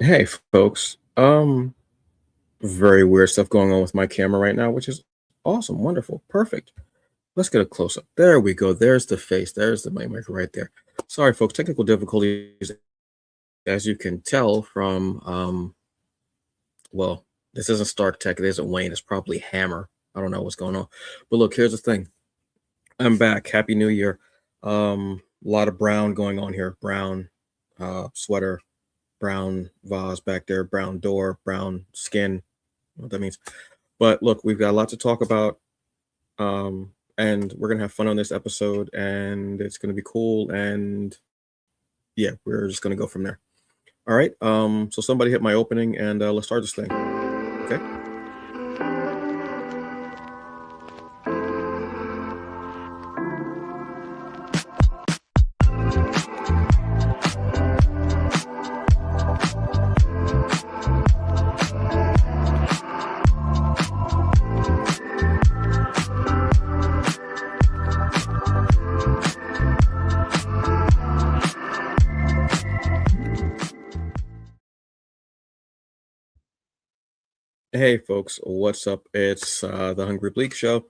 Hey, folks. Very weird stuff going on with my camera right now, which is awesome, wonderful, perfect. Let's get a close up. There we go. There's the face. There's the mic maker right there. Sorry, folks. Technical difficulties, as you can tell from well, this isn't Stark Tech. It isn't Wayne. It's probably Hammer. I don't know what's going on. But look, here's the thing. I'm back. Happy New Year. A lot of brown going on here. Brown sweater, brown vase back there, brown door, brown skin. What that means. But look, we've got a lot to talk about, and we're gonna have fun on this episode, and it's gonna be cool. And yeah, we're just gonna go from there. All right. So somebody hit my opening, and let's start this thing. Okay. Hey, folks, what's up? It's the Hungry Bleak Show.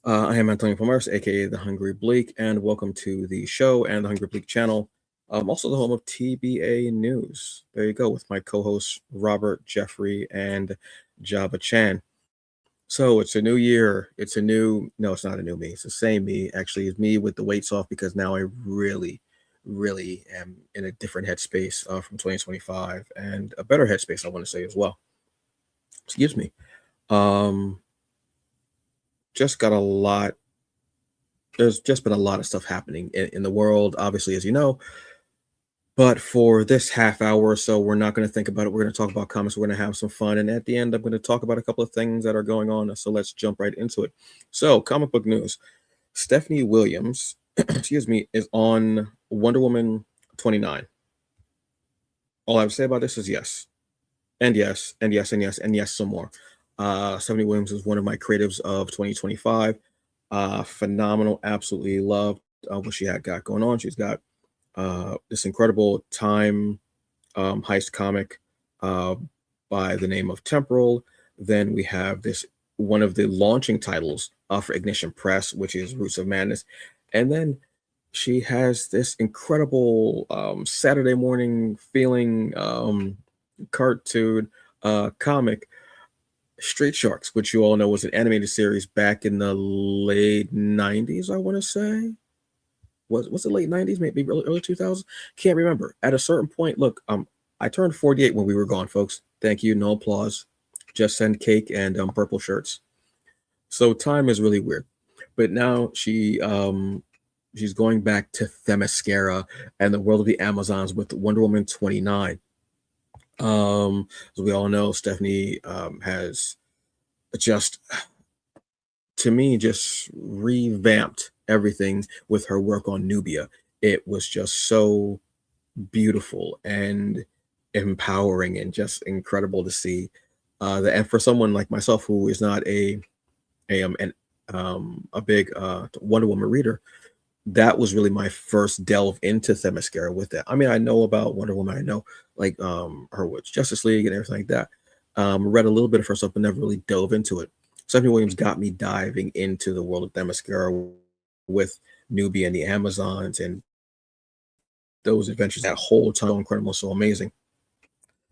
I am Antonio Palmares, aka the Hungry Bleak, and welcome to the show and the Hungry Bleak channel. Also the home of TBA News. There you go, with my co-hosts Robert, Jeffrey, and Java Chan. So it's a new year. It's a new, no, it's not a new me. It's the same me. Actually, it's me with the weights off because now I really am in a different headspace from 2025 and a better headspace, I want to say as well. Excuse me. Um, just got a lot. There's just been a lot of stuff happening in the world, obviously, as you know. But for this half hour or so, we're not going to think about it. We're going to talk about comics. We're going to have some fun. And at the end, I'm going to talk about a couple of things that are going on. So let's jump right into it. So, comic book news. Stephanie Williams, excuse me, is on Wonder Woman 29. All I have to say about this is yes. And yes, and yes, and yes, and yes, some more. Stephanie Williams is one of my creatives of 2025. Phenomenal, absolutely loved what she had got going on. She's got this incredible time heist comic uh, by the name of Temporal. Then we have this one of the launching titles for Ignition Press, which is Roots of Madness. And then she has this incredible Saturday morning feeling cartoon comic, Street Sharks, which you all know was an animated series back in the late 90s, I want to say. Was it late 90s, maybe early 2000s? Can't remember. At a certain point, look, I turned 48 when we were gone, folks. Thank you. No applause. Just send cake and purple shirts. So time is really weird. But now she's going back to Themyscira and the world of the Amazons with Wonder Woman 29. As we all know, Stephanie has just, to me, just revamped everything with her work on Nubia. It was just so beautiful and empowering and just incredible to see. And for someone like myself who is not a big Wonder Woman reader, that was really my first delve into Themyscira with that. I mean, I know about Wonder Woman. I know like her with Justice League and everything like that. Read a little bit of her stuff, but never really dove into it. Stephanie Williams got me diving into the world of Themyscira with Nubia and the Amazons and those adventures. That whole time, so incredible, so amazing.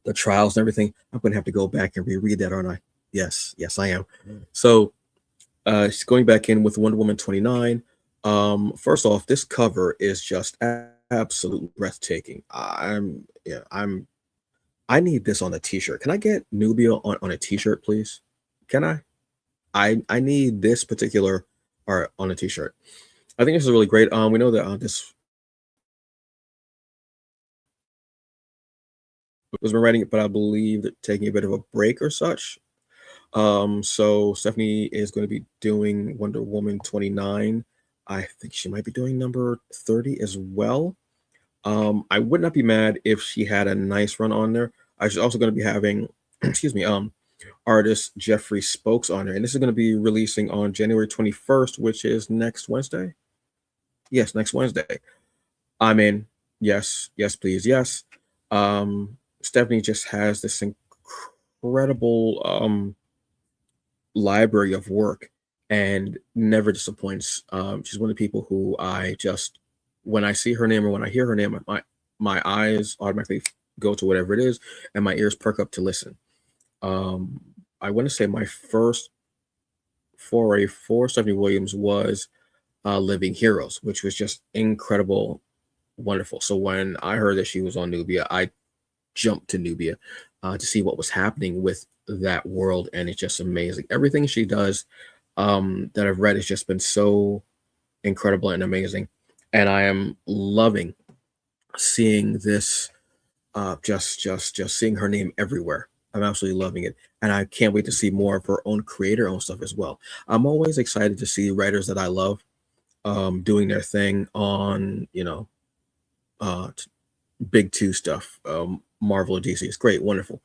The trials and everything. I'm gonna have to go back and reread that, aren't I? Yes, I am. So she's going back in with Wonder Woman 29. First off, this cover is just absolutely breathtaking. I need this on a t-shirt. Can I get Nubia on a t-shirt, please? Can I? I need this particular art on a t-shirt. I think this is really great. We know that this was been writing it, but I believe that taking a bit of a break or such. So Stephanie is going to be doing Wonder Woman 29. I think she might be doing number 30 as well. I would not be mad if she had a nice run on there. She's also going to be having, excuse me, artist Jeffrey Spokes on there, and this is going to be releasing on January 21st, which is next Wednesday. Yes, next Wednesday. I'm in. Yes, please, yes. Um, Stephanie just has this incredible library of work and never disappoints. She's one of the people who I just, when I see her name or when I hear her name, my eyes automatically go to whatever it is, and my ears perk up to listen. Um, I want to say my first foray for Stephanie Williams was Living Heroes, which was just incredible, wonderful. So when I heard that she was on Nubia, I jumped to Nubia to see what was happening with that world, and it's just amazing. Everything she does that I've read has just been so incredible and amazing, and I am loving seeing this. Just seeing her name everywhere. I'm absolutely loving it, and I can't wait to see more of her own creator-owned stuff as well. I'm always excited to see writers that I love doing their thing on uh, big two stuff. Marvel or DC is great, wonderful.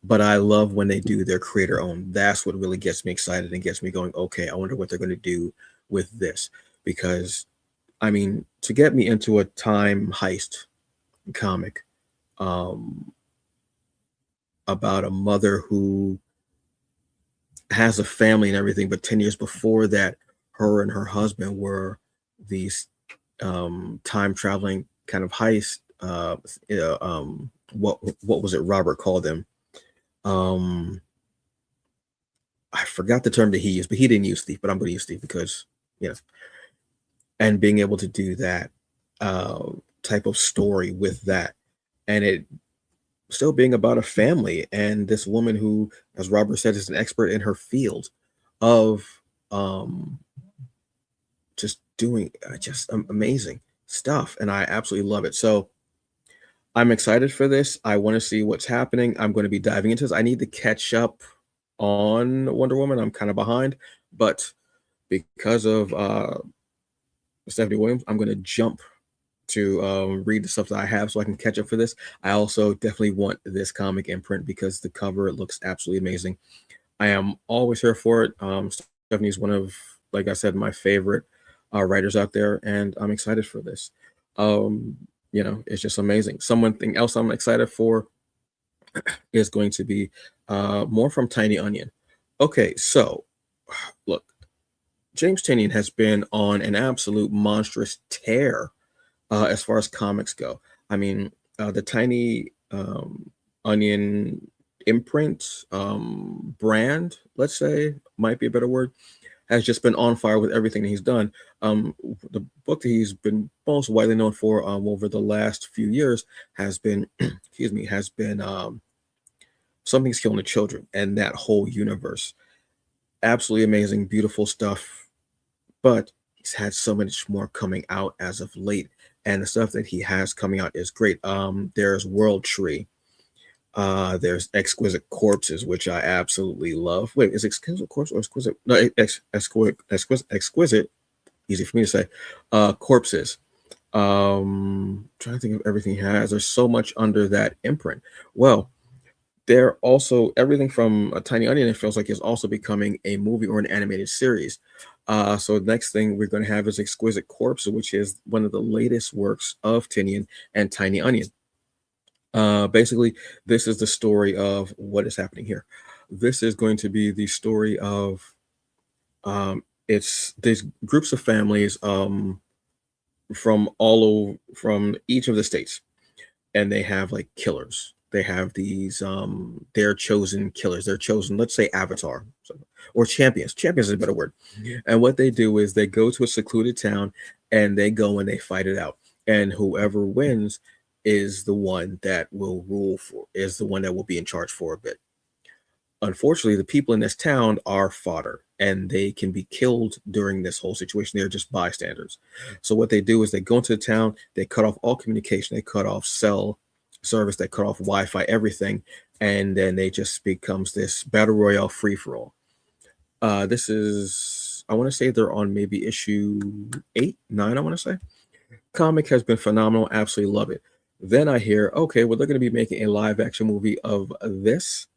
But I love when they do their creator own. That's what really gets me excited and gets me going, okay, I wonder what they're going to do with this. Because, I mean, to get me into a time heist comic about a mother who has a family and everything, but 10 years before that, her and her husband were these time traveling kind of heist. What was it Robert called them? Um, I forgot the term that he used, but he didn't use thief, but I'm going to use thief because, you know, and being able to do that uh, type of story with that, and it still being about a family and this woman who, as Robert said, is an expert in her field of um, just doing just amazing stuff, and I absolutely love it. So I'm excited for this. I want to see what's happening. I'm going to be diving into this. I need to catch up on Wonder Woman. I'm kind of behind, but because of Stephanie Williams, I'm going to jump to read the stuff that I have so I can catch up for this. I also definitely want this comic in print because the cover looks absolutely amazing. I am always here for it. Stephanie's one of, like I said, my favorite writers out there, and I'm excited for this. Um, it's just amazing. Something else I'm excited for is going to be more from Tiny Onion. Okay, so look, James Tynion has been on an absolute monstrous tear as far as comics go. I mean, the Tiny Onion imprint brand, let's say, might be a better word, has just been on fire with everything that he's done. The book that he's been most widely known for over the last few years has been, excuse me, has been Something's Killing the Children and that whole universe. Absolutely amazing, beautiful stuff. But he's had so much more coming out as of late, and the stuff that he has coming out is great. There's World Tree. There's Exquisite Corpses, which I absolutely love. Wait, is Exquisite Corpse or Exquisite? No, Exquisite. Easy for me to say. Corpses. Trying to think of everything he has. There's so much under that imprint. Well, they're also everything from a Tiny Onion. It feels like is also becoming a movie or an animated series. So the next thing we're going to have is Exquisite Corpse, which is one of the latest works of Tinian and Tiny Onion. Basically, this is the story of what is happening here. This is going to be the story of it's these groups of families from all over from each of the states, and they have like killers. They have these their chosen killers. They're chosen, let's say Avatar or champions. Champions is a better word. And what they do is they go to a secluded town and they go and they fight it out. And whoever wins is the one that will rule for, is the one that will be in charge for a bit. Unfortunately, the people in this town are fodder and they can be killed during this whole situation. They're just bystanders. So what they do is they go into the town, they cut off all communication, they cut off cell service, they cut off Wi-Fi, everything, and then they just becomes this battle royale free-for-all. This is, I want to say they're on maybe issue 8, 9, I want to say. Comic has been phenomenal, absolutely love it. Then I hear, okay, well, they're going to be making a live action movie of this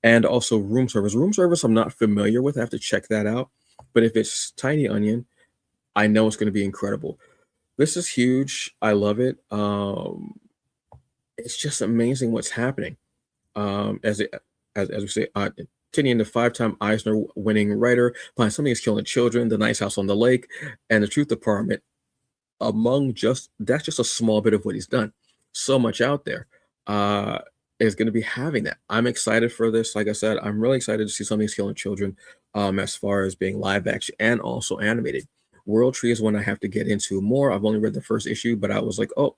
and also Room Service. Room Service, I'm not familiar with. I have to check that out. But if it's Tiny Onion, I know it's going to be incredible. This is huge. I love it. it's just amazing what's happening. As it as we say, Tinian, the five-time Eisner-winning writer, behind Something is Killing Children, The Nice House on the Lake, and The Truth Department. Among just that's just a small bit of what he's done. So much out there is going to be having that. I'm excited for this. Like I said, I'm really excited to see Something's Killing Children, as far as being live action and also animated. World Tree is one I have to get into more. I've only read the first issue, but I was like, oh,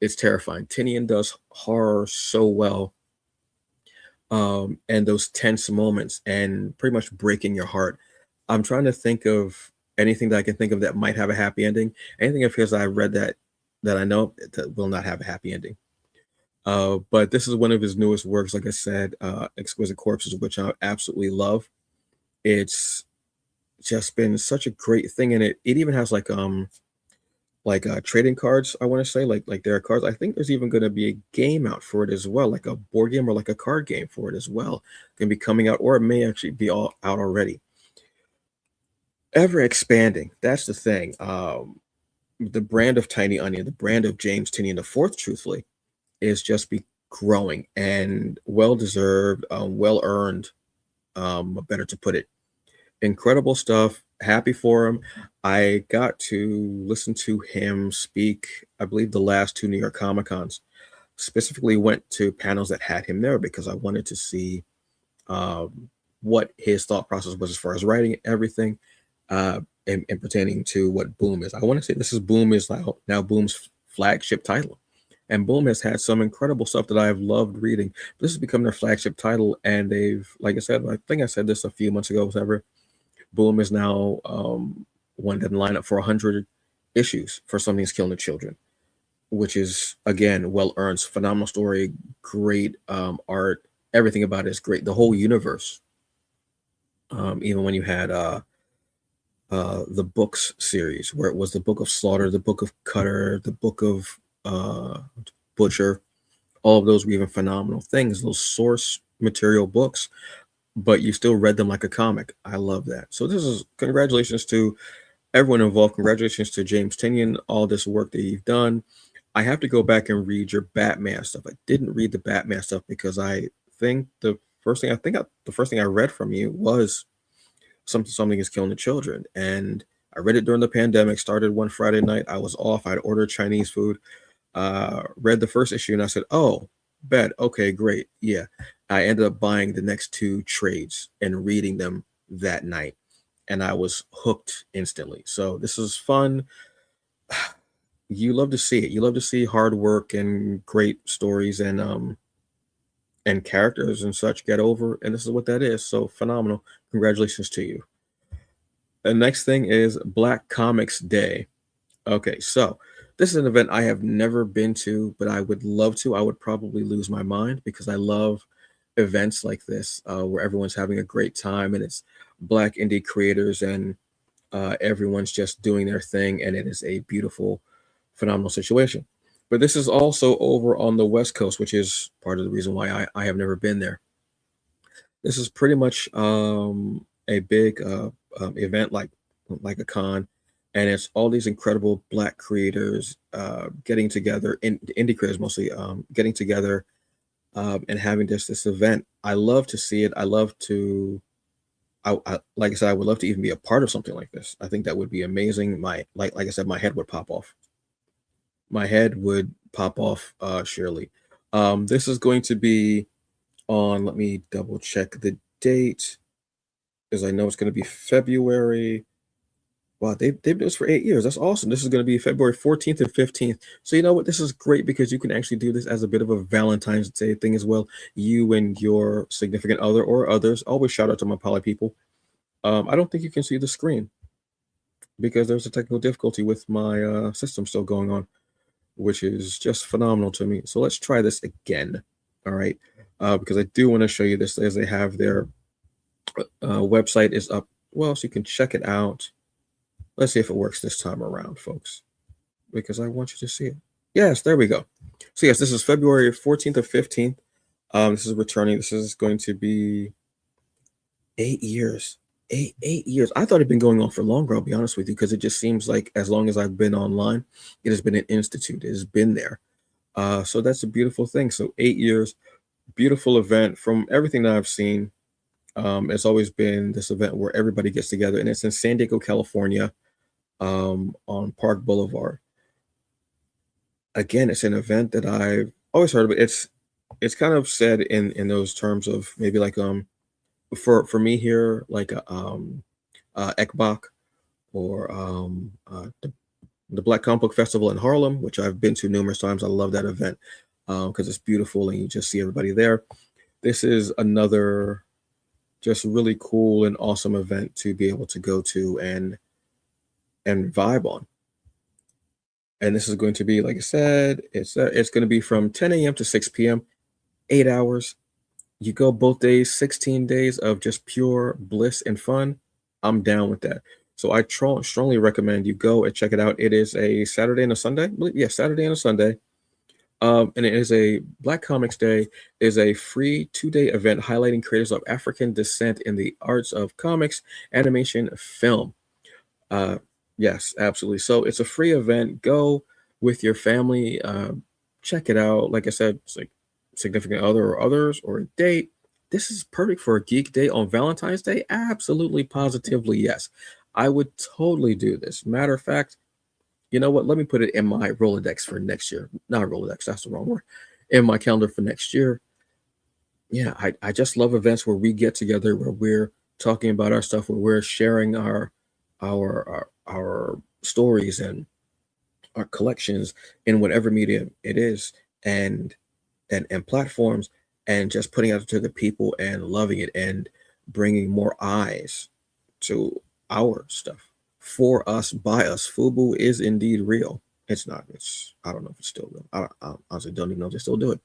it's terrifying. Tinian does horror so well, and those tense moments and pretty much breaking your heart. I'm trying to think of anything that I can think of that might have a happy ending. Anything of his I read that I know that will not have a happy ending. But this is one of his newest works, like I said, Exquisite Corpses, which I absolutely love. It's just been such a great thing, and it even has like trading cards. I want to say like there are cards. I think there's even going to be a game out for it as well, like a board game or like a card game for it as well. Going to be coming out, or it may actually be all out already. Ever expanding. That's the thing. The brand of Tiny Onion, the brand of James Tinian the Fourth, truthfully, is just be growing and well deserved, well earned. Better to put it. Incredible stuff. Happy for him. I got to listen to him speak, I believe, the last two New York Comic Cons. Specifically went to panels that had him there because I wanted to see what his thought process was as far as writing everything, and pertaining to what Boom is. I want to say this is Boom is now Boom's flagship title. And Boom has had some incredible stuff that I've loved reading. This has become their flagship title, and they've, like I said, I think I said this a few months ago, whatever. Boom is now one that line up for 100 issues for Something's Killing the Children, which is, again, well earned. Phenomenal story, great art. Everything about it is great. The whole universe. Even when you had the books series, where it was the Book of Slaughter, the Book of Cutter, the Book of Butcher, all of those were even phenomenal things. Those source material books, but you still read them like a comic. I love that. So this is congratulations to everyone involved. Congratulations to James Tinian, all this work that you've done. I have to go back and read your Batman stuff. I didn't read the Batman stuff because I think the first thing I read from you was something is killing the children, and I read it during the pandemic. Started one Friday night. I was off. I'd ordered Chinese food. Read the first issue, and I said, "Oh, bet. Okay, great. Yeah." I ended up buying the next two trades and reading them that night, and I was hooked instantly. So this is fun. You love to see it. You love to see hard work and great stories and characters and such get over, and this is what that is. So phenomenal. Congratulations to you. The next thing is Black Comics Day. Okay, so this is an event I have never been to, but I would love to. I would probably lose my mind because I love events like this, where everyone's having a great time and it's Black indie creators, and everyone's just doing their thing, and it is a beautiful, phenomenal situation. But this is also over on the West Coast, which is part of the reason why I have never been there. This is pretty much a big event, like a con, and it's all these incredible Black creators getting together, indie creators mostly, getting together, and having this event. I love to see it. I love to. Like I said, I would love to even be a part of something like this. I think that would be amazing. Like I said, my head would pop off. My head would pop off, surely. This is going to be on, let me double check the date, because I know it's going to be February. Wow, they've been doing this for 8 years. That's awesome. This is going to be February 14th and 15th. So you know what? This is great because you can actually do this as a bit of a Valentine's Day thing as well. You and your significant other or others. Always shout out to my poly people. I don't think you can see the screen because there's a technical difficulty with my system still going on, which is just phenomenal to me. So let's try this again. All right. Because I do want to show you this as they have their website is up. Well, so you can check it out. Let's see if it works this time around, folks, because I want you to see it. Yes, there we go. So yes, this is February 14th or 15th. This is returning. This is going to be 8 years. 8 years. I thought it'd been going on for longer, I'll be honest with you, because it just seems like as long as I've been online, it has been an institute. It has been there. So that's a beautiful thing. So 8 years, beautiful event. From everything that I've seen, it's always been this event where everybody gets together, and it's in San Diego, California, on Park Boulevard. Again, it's an event that I've always heard of. It's kind of said in those terms of maybe like for me here, like Ekbach, or the Black Comic Book Festival in Harlem, which I've been to numerous times. I love that event because it's beautiful and you just see everybody there. This is another just really cool and awesome event to be able to go to and vibe on. And this is going to be, like I said, it's going to be from 10 a.m. to 6 p.m., 8 hours. You go both days, 16 days of just pure bliss and fun. I'm down with that. So I strongly recommend you go and check it out. It is a Saturday and a Sunday. Yeah, Saturday and a Sunday. And it is a Black Comics Day. It is a free 2-day event highlighting creators of African descent in the arts of comics, animation, film. Uh, yes, absolutely. So it's a free event. Go with your family. Check it out. Like I said, it's like significant other or others or a date. This is perfect for a geek day on Valentine's Day. Absolutely, positively, yes. I would totally do this. Matter of fact, you know what? Let me put it in my Rolodex for next year. Not Rolodex, that's the wrong word. In my calendar for next year. Yeah, I just love events where we get together, where we're talking about our stuff, where we're sharing our stories and our collections in whatever medium it is, and and platforms, and just putting out to the people and loving it and bringing more eyes to our stuff for us, by us. Fubu is indeed real. It's not. It's, I don't know if it's still real. I honestly don't even know if they still do it.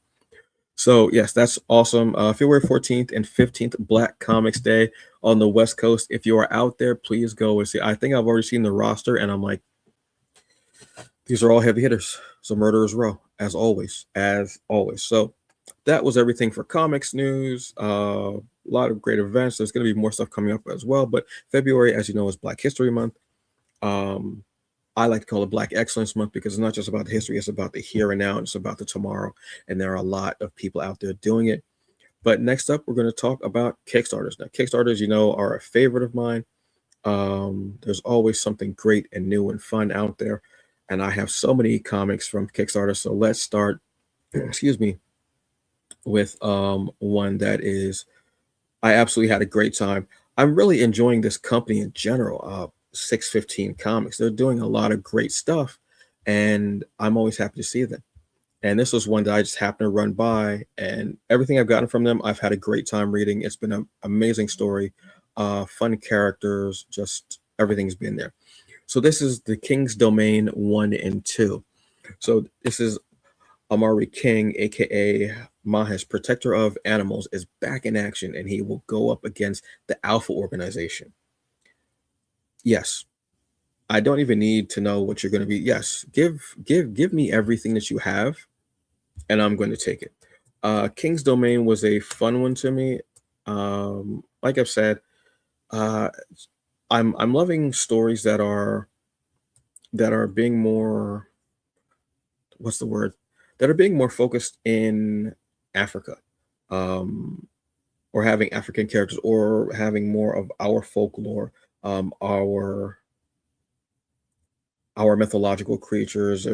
So yes, that's awesome. February 14th and 15th, Black Comics Day on the West Coast. If you are out there, please go and see. I think I've already seen the roster, and I'm like, these are all heavy hitters. So Murderers Row, as always, as always. So that was everything for comics news. A lot of great events. There's going to be more stuff coming up as well. But February, as you know, is Black History Month. I like to call it Black Excellence Month because it's not just about the history, it's about the here and now, and it's about the tomorrow. And there are a lot of people out there doing it. But next up, we're going to talk about Kickstarters. Now, Kickstarters, you know, are a favorite of mine. There's always something great and new and fun out there. And I have so many comics from Kickstarter. So let's start, excuse me, with one that is, I absolutely had a great time. I'm really enjoying this company in general. 615 Comics. They're doing a lot of great stuff, and I'm always happy to see them. And this was one that I just happened to run by, and everything I've gotten from them, I've had a great time reading. It's been an amazing story, fun characters, just everything's been there. So this is the King's Domain 1 and 2. So this is Amari King, aka Mahes, protector of animals, is back in action, and he will go up against the Alpha organization. Yes, I don't even need to know what you're going to be. Yes, give me everything that you have, and I'm going to take it. King's Domain was a fun one to me. Like I've said, uh, I'm loving stories that are being more, what's the word, that are being more focused in Africa, or having African characters, or having more of our folklore, our mythological creatures,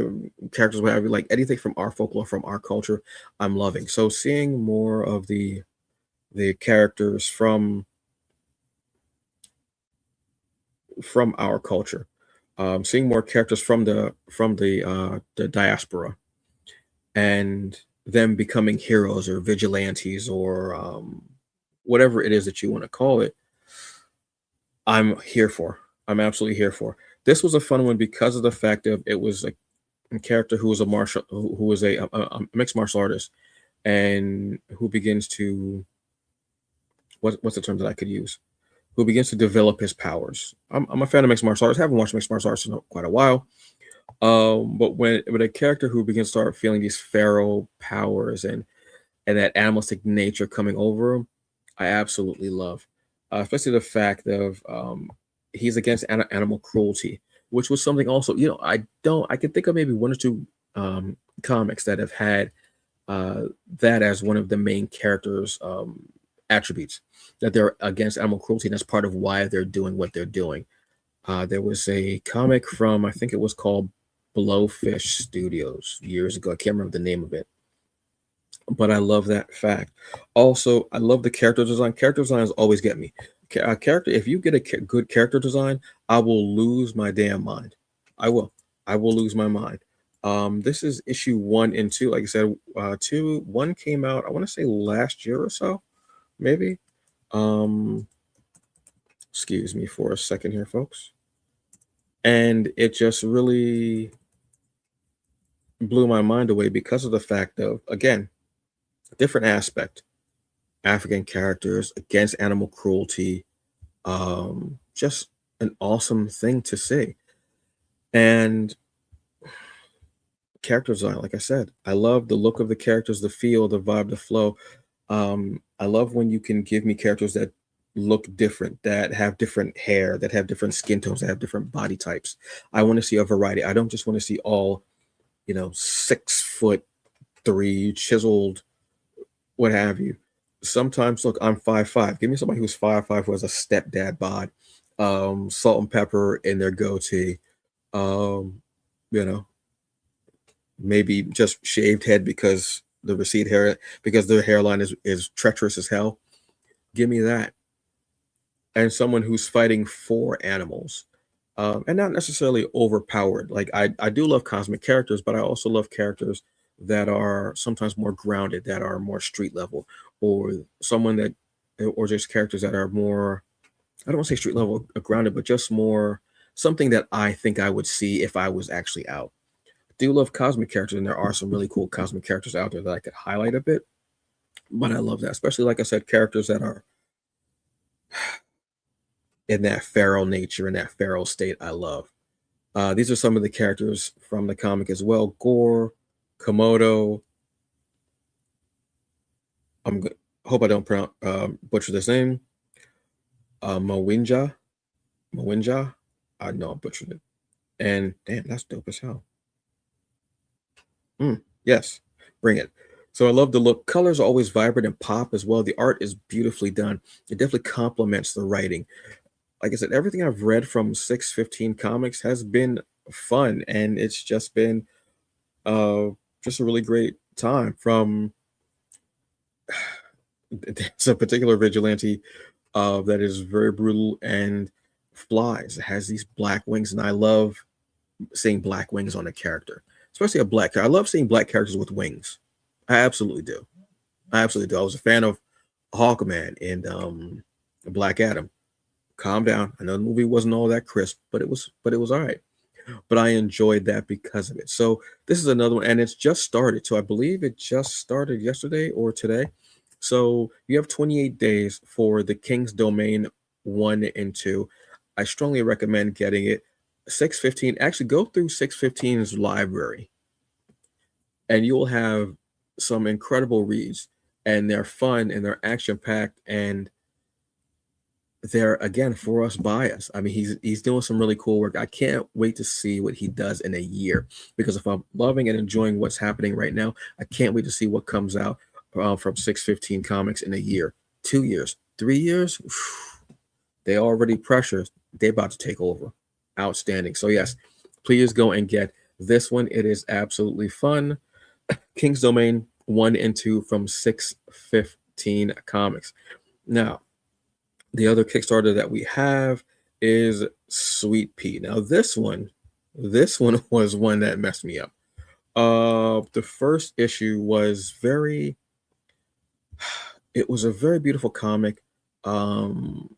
characters, whatever, like anything from our folklore, from our culture, I'm loving. So seeing more of the characters from our culture, seeing more characters from the diaspora, and them becoming heroes or vigilantes, or whatever it is that you want to call it, I'm here for. I'm absolutely here for. This was a fun one because of the fact of it was a character who was a martial, who was a mixed martial artist, and who begins to, what's the term that I could use? Who begins to develop his powers. I'm a fan of mixed martial arts. I haven't watched mixed martial arts in quite a while. But when a character who begins to start feeling these feral powers, and that animalistic nature coming over him, I absolutely love. Especially the fact of he's against animal cruelty, which was something also, I can think of maybe one or two comics that have had that as one of the main characters' attributes, that they're against animal cruelty, and that's part of why they're doing what they're doing. There was a comic from, I think it was called Blowfish Studios years ago. I can't remember the name of it, but I love that fact. Also, I love the character design. Character designs always get me. A character, if you get a good character design, I will lose my damn mind. I will. I will lose my mind. This is issue 1 and 2. Like I said, one came out, I want to say last year or so, maybe. Excuse me for a second here, folks. And it just really blew my mind away because of the fact of, again, a different aspect. African characters against animal cruelty. Just an awesome thing to see. And character design, like I said, I love the look of the characters, the feel, the vibe, the flow. I love when you can give me characters that look different, that have different hair, that have different skin tones, that have different body types. I want to see a variety. I don't just want to see all, 6'3" chiseled, what have you. Sometimes, look, I'm 5'5". Give me somebody who's 5'5", who has a stepdad bod, salt and pepper in their goatee, um, you know, maybe just shaved head because the recede hair, because their hairline is treacherous as hell. Give me that. And someone who's fighting for animals, and not necessarily overpowered. Like I do love cosmic characters, but I also love characters that are sometimes more grounded, that are more street level, or someone that, or just characters that are more, I don't want to say street level grounded, but just more something that I think I would see if I was actually out. I do love cosmic characters, and there are some really cool cosmic characters out there that I could highlight a bit. But I love that, especially like I said, characters that are in that feral nature, in that feral state. I love. These are some of the characters from the comic as well. Gore, Komodo. Hope I don't butcher this name. Mawinja. Mawinja. I know I butchered it. And damn, that's dope as hell. Yes, bring it. So I love the look. Colors are always vibrant and pop as well. The art is beautifully done. It definitely complements the writing. Like I said, everything I've read from 615 Comics has been fun, and it's just been uh just a really great time. From there's a particular vigilante that is very brutal and flies. It has these black wings, and I love seeing black wings on a character, especially a black character. I love seeing black characters with wings. I absolutely do. I absolutely do. I was a fan of Hawkman and Black Adam. Calm down. I know the movie wasn't all that crisp, but it was all right. But I enjoyed that because of it. So this is another one, and it's just started. So I believe it just started yesterday or today. So you have 28 days for the King's Domain 1 and 2. I strongly recommend getting it. 615. Actually, go through 615's library, and you'll have some incredible reads, and they're fun and they're action packed, and they're, again, for us, by us. I mean, he's doing some really cool work. I can't wait to see what he does in a year, because if I'm loving and enjoying what's happening right now, I can't wait to see what comes out from 615 Comics in a year, 2 years, 3 years. They already pressured. They're about to take over. Outstanding. So yes, please go and get this one. It is absolutely fun. King's Domain 1 and 2 from 615 Comics. Now, the other Kickstarter that we have is Sweet Pea. Now, this one was one that messed me up. The first issue was it was a very beautiful comic, but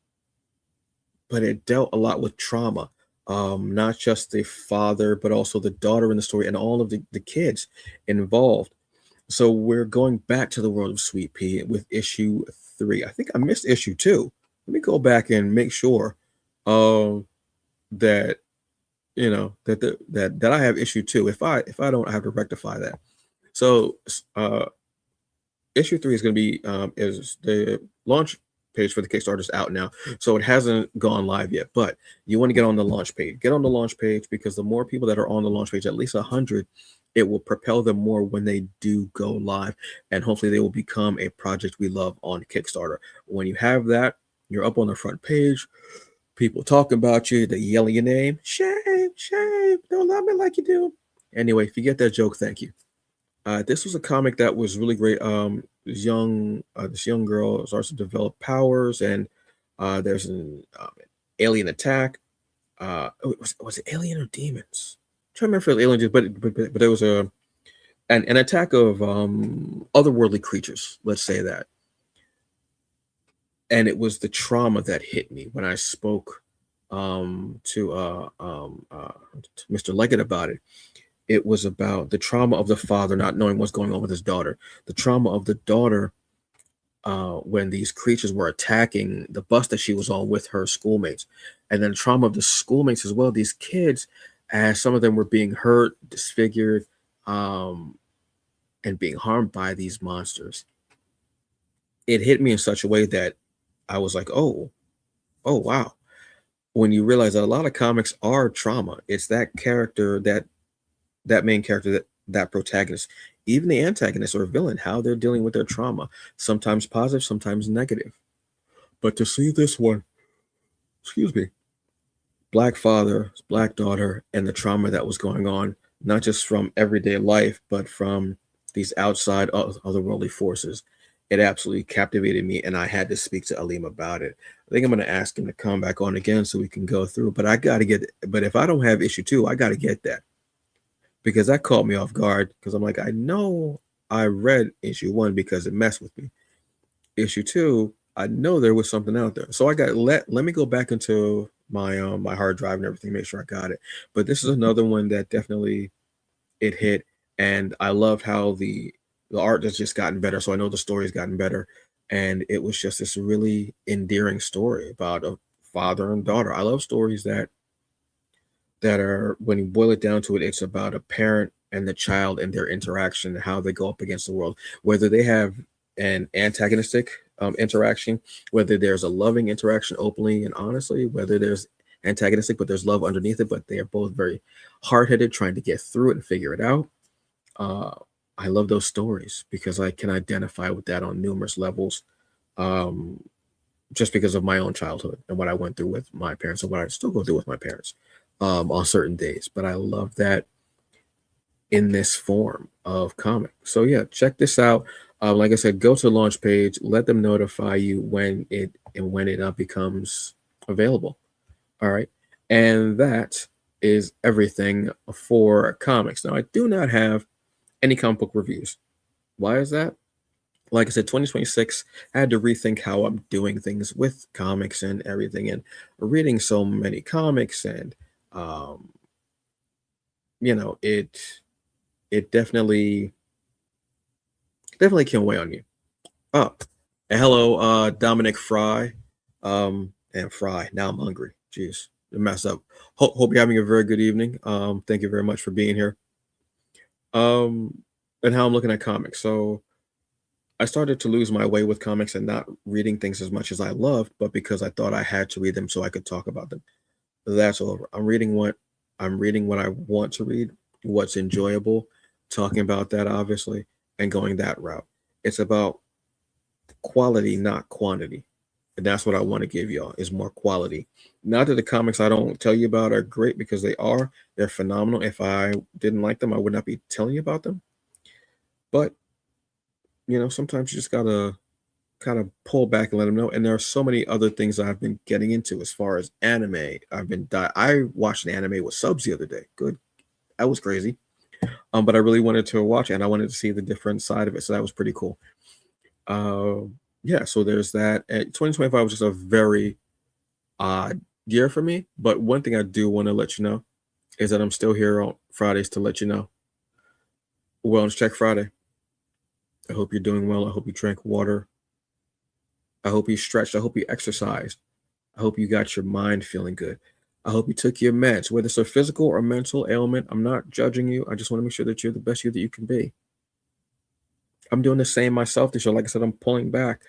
it dealt a lot with trauma. Not just the father, but also the daughter in the story, and all of the kids involved. So we're going back to the world of Sweet Pea with issue 3. I think I missed issue 2. Let me go back and make sure that that I have issue 2. If I don't, I have to rectify that. So issue 3 is going to be is the launch page for the Kickstarter is out now, so it hasn't gone live yet. But you want to get on the launch page. Get on the launch page, because the more people that are on the launch page, at least 100, it will propel them more when they do go live, and hopefully they will become a project we love on Kickstarter. When you have that, you're up on the front page, people talking about you, they yelling your name, shame, shame, don't love me like you do. Anyway, if you get that joke, thank you. This was a comic that was really great. This young girl starts to develop powers, and there's an alien attack. Was it alien or demons? I'm trying to remember if it was aliens, but there was an attack of otherworldly creatures. Let's say that, and it was the trauma that hit me when I spoke to Mr. Leggett about it. It was about the trauma of the father not knowing what's going on with his daughter, the trauma of the daughter when these creatures were attacking the bus that she was on with her schoolmates, and then trauma of the schoolmates as well. These kids, as some of them were being hurt, disfigured, and being harmed by these monsters. It hit me in such a way that I was like, oh wow. When you realize that a lot of comics are trauma, it's that character, that main character, that protagonist, even the antagonist or villain, how they're dealing with their trauma, sometimes positive, sometimes negative. But to see this one, excuse me, black father, black daughter, and the trauma that was going on, not just from everyday life, but from these outside otherworldly forces, it absolutely captivated me, and I had to speak to Aleem about it. I think I'm going to ask him to come back on again so we can go through. But I got to get. But if I don't have issue 2, I got to get that, because that caught me off guard. Because I'm like, I know I read issue 1 because it messed with me. Issue 2, I know there was something out there. So I got let me go back into my my hard drive and everything, make sure I got it. But this is another one that definitely it hit, and I loved how the art has just gotten better. So I know the story has gotten better, and it was just this really endearing story about a father and daughter. I love stories that are, when you boil it down to it, it's about a parent and the child and their interaction and how they go up against the world, whether they have an antagonistic interaction, whether there's a loving interaction openly and honestly, whether there's antagonistic but there's love underneath it, but they are both very hard-headed trying to get through it and figure it out. I love those stories because I can identify with that on numerous levels, just because of my own childhood and what I went through with my parents and what I still go through with my parents on certain days. But I love that in this form of comic. So yeah, check this out. Like I said, go to the launch page, let them notify you when it becomes available. All right. And that is everything for comics. Now, I do not have any comic book reviews. Why is that? Like I said, 2026, I had to rethink how I'm doing things with comics and everything, and reading so many comics, and it definitely can weigh on you. Oh, and hello, Dominic Fry, and Fry. Now I'm hungry. Jeez, I messed up. Hope you're having a very good evening. Thank you very much for being here. And how I'm looking at comics. So I started to lose my way with comics and not reading things as much as I loved, but because I thought I had to read them so I could talk about them. That's over. I'm reading what I want to read, what's enjoyable, talking about that obviously, and going that route. It's about quality, not quantity. And that's what I want to give y'all, is more quality. Not that the comics I don't tell you about are great, because they're phenomenal. If I didn't like them, I would not be telling you about them. But sometimes you just gotta kind of pull back and let them know. And there are so many other things I've been getting into as far as anime. I watched an anime with subs the other day. Good, that was crazy. But I really wanted to watch it, and I wanted to see the different side of it. So that was pretty cool. Yeah, so there's that. And 2025 was just a very odd year for me. But one thing I do want to let you know is that I'm still here on Fridays to let you know. Wellness Check Friday. I hope you're doing well. I hope you drank water. I hope you stretched. I hope you exercised. I hope you got your mind feeling good. I hope you took your meds, whether it's a physical or mental ailment. I'm not judging you. I just want to make sure that you're the best you that you can be. I'm doing the same myself this year. Like I said, I'm pulling back,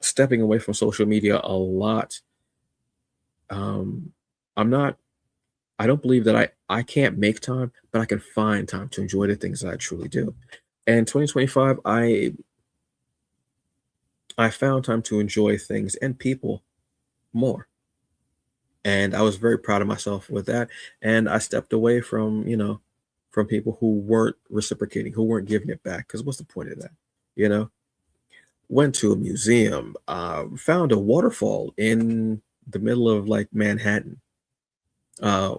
stepping away from social media a lot. I'm not I don't believe that I can't make time, but I can find time to enjoy the things that I truly do. And 2025, I found time to enjoy things and people more. And I was very proud of myself with that. And I stepped away from, from people who weren't reciprocating, who weren't giving it back. Because what's the point of that? You know, went to a museum, found a waterfall in the middle of like Manhattan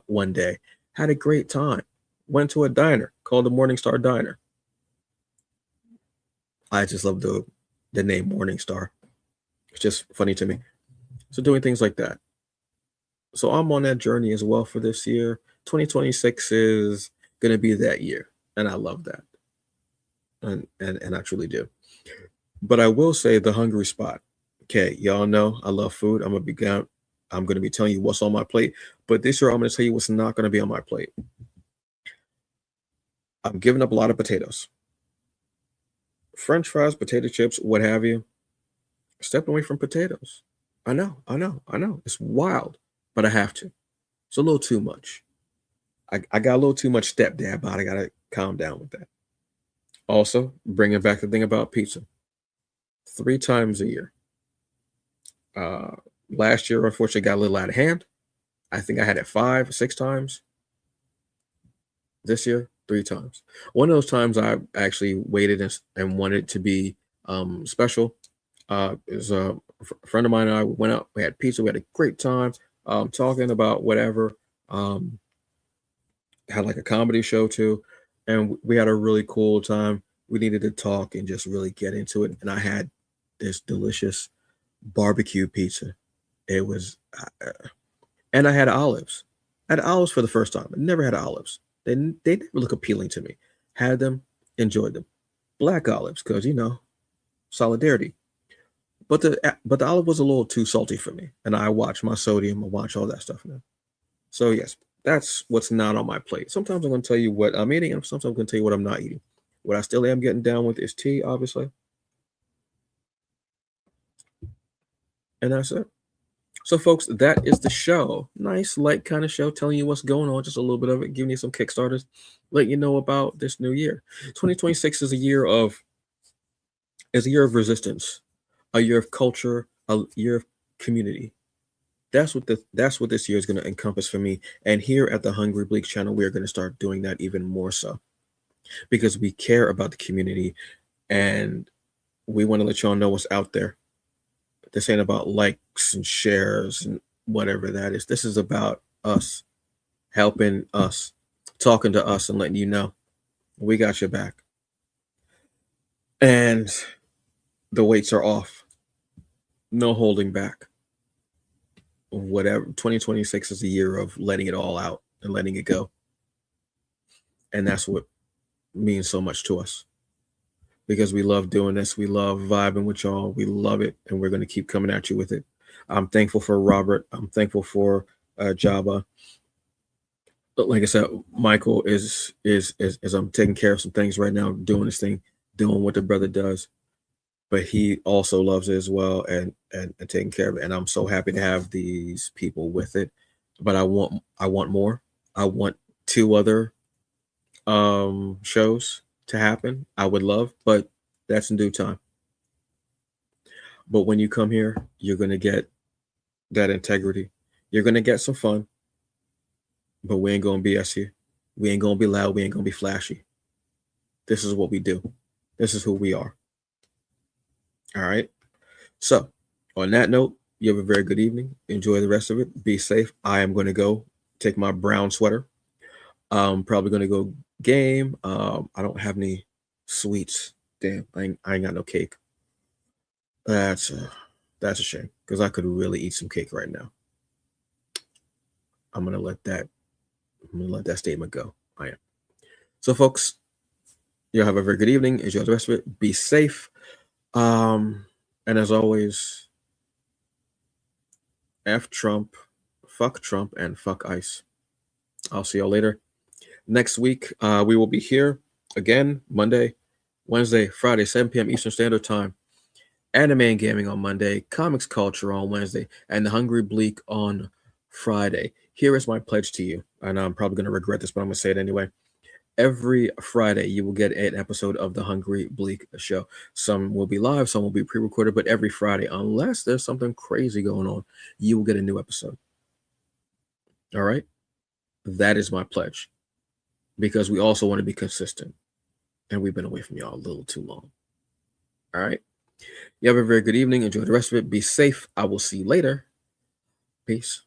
one day, had a great time. Went to a diner called the Morningstar Diner. I just love the name Morningstar. It's just funny to me. So doing things like that. So I'm on that journey as well for this year. 2026 is going to be that year, and I love that, and I truly do. But I will say the hungry spot. Okay, y'all know I love food. I'm gonna be telling you what's on my plate, but this year I'm gonna tell you what's not gonna be on my plate. I'm giving up a lot of potatoes, French fries, potato chips, what have you. Stepping away from potatoes. I know. It's wild, but I have to. It's a little too much. I got a little too much stepdad, but I gotta calm down with that. Also, bringing back the thing about pizza 3 times a year. Uh, Last year, unfortunately, got a little out of hand. I think I had it 5, 6 times. This year, 3 times. One of those times I actually waited and wanted it to be special. Is friend of mine and I went out. We had pizza. We had a great time talking about whatever. Um, had like a comedy show too, and we had a really cool time. We needed to talk and just really get into it. And I had this delicious barbecue pizza. It was, and I had olives. I had olives for the first time. I never had olives. They never look appealing to me. Had them, enjoyed them. Black olives, because solidarity. But the olive was a little too salty for me, and I watch my sodium. I watch all that stuff now. So yes, that's what's not on my plate. Sometimes I'm going to tell you what I'm eating, and sometimes I'm going to tell you what I'm not eating. What I still am getting down with is tea, obviously, and that's it. So, folks, that is the show. Nice, light kind of show, telling you what's going on, just a little bit of it, giving you some Kickstarters, letting you know about this new year. 2026 is a year of resistance, a year of culture, a year of community. That's what this year is going to encompass for me. And here at the Hungry Bleak channel, we are going to start doing that even more so because we care about the community and we want to let y'all know what's out there. This ain't about likes and shares and whatever that is. This is about us helping us, talking to us, and letting you know we got your back. And the weights are off. No holding back. Whatever. 2026 is a year of letting it all out and letting it go. And that's what means so much to us. Because we love doing this. We love vibing with y'all. We love it. And we're going to keep coming at you with it. I'm thankful for Robert. I'm thankful for Jabba. But like I said, Michael is I'm taking care of some things right now, doing this thing, doing what the brother does. But he also loves it as well and taking care of it. And I'm so happy to have these people with it. But I want more. I want 2 other shows to happen. I would love, but that's in due time. But when you come here, you're going to get that integrity. You're going to get some fun, but we ain't going to BS you. We ain't going to be loud. We ain't going to be flashy. This is what we do. This is who we are. All right. So on that note, you have a very good evening. Enjoy the rest of it. Be safe. I am going to go take my brown sweater. I'm probably going to go game. I don't have any sweets. Damn, I ain't got no cake. That's a shame because I could really eat some cake right now. I'm gonna let that statement go. I am. So, folks, y'all have a very good evening. Enjoy the rest of it. Be safe. And as always, F Trump, fuck Trump, and fuck ICE. I'll see y'all later. Next week, we will be here again Monday, Wednesday, Friday, 7 p.m. Eastern Standard Time. Anime and gaming on Monday, comics culture on Wednesday, and the Hungry Bleak on Friday. Here is my pledge to you. and I'm probably going to regret this, but I'm going to say it anyway. Every Friday, you will get an episode of the Hungry Bleak Show. Some will be live, some will be pre-recorded, but every Friday, unless there's something crazy going on, you will get a new episode. All right? That is my pledge, because we also want to be consistent, and we've been away from y'all a little too long. All right? You have a very good evening. Enjoy the rest of it. Be safe. I will see you later. Peace.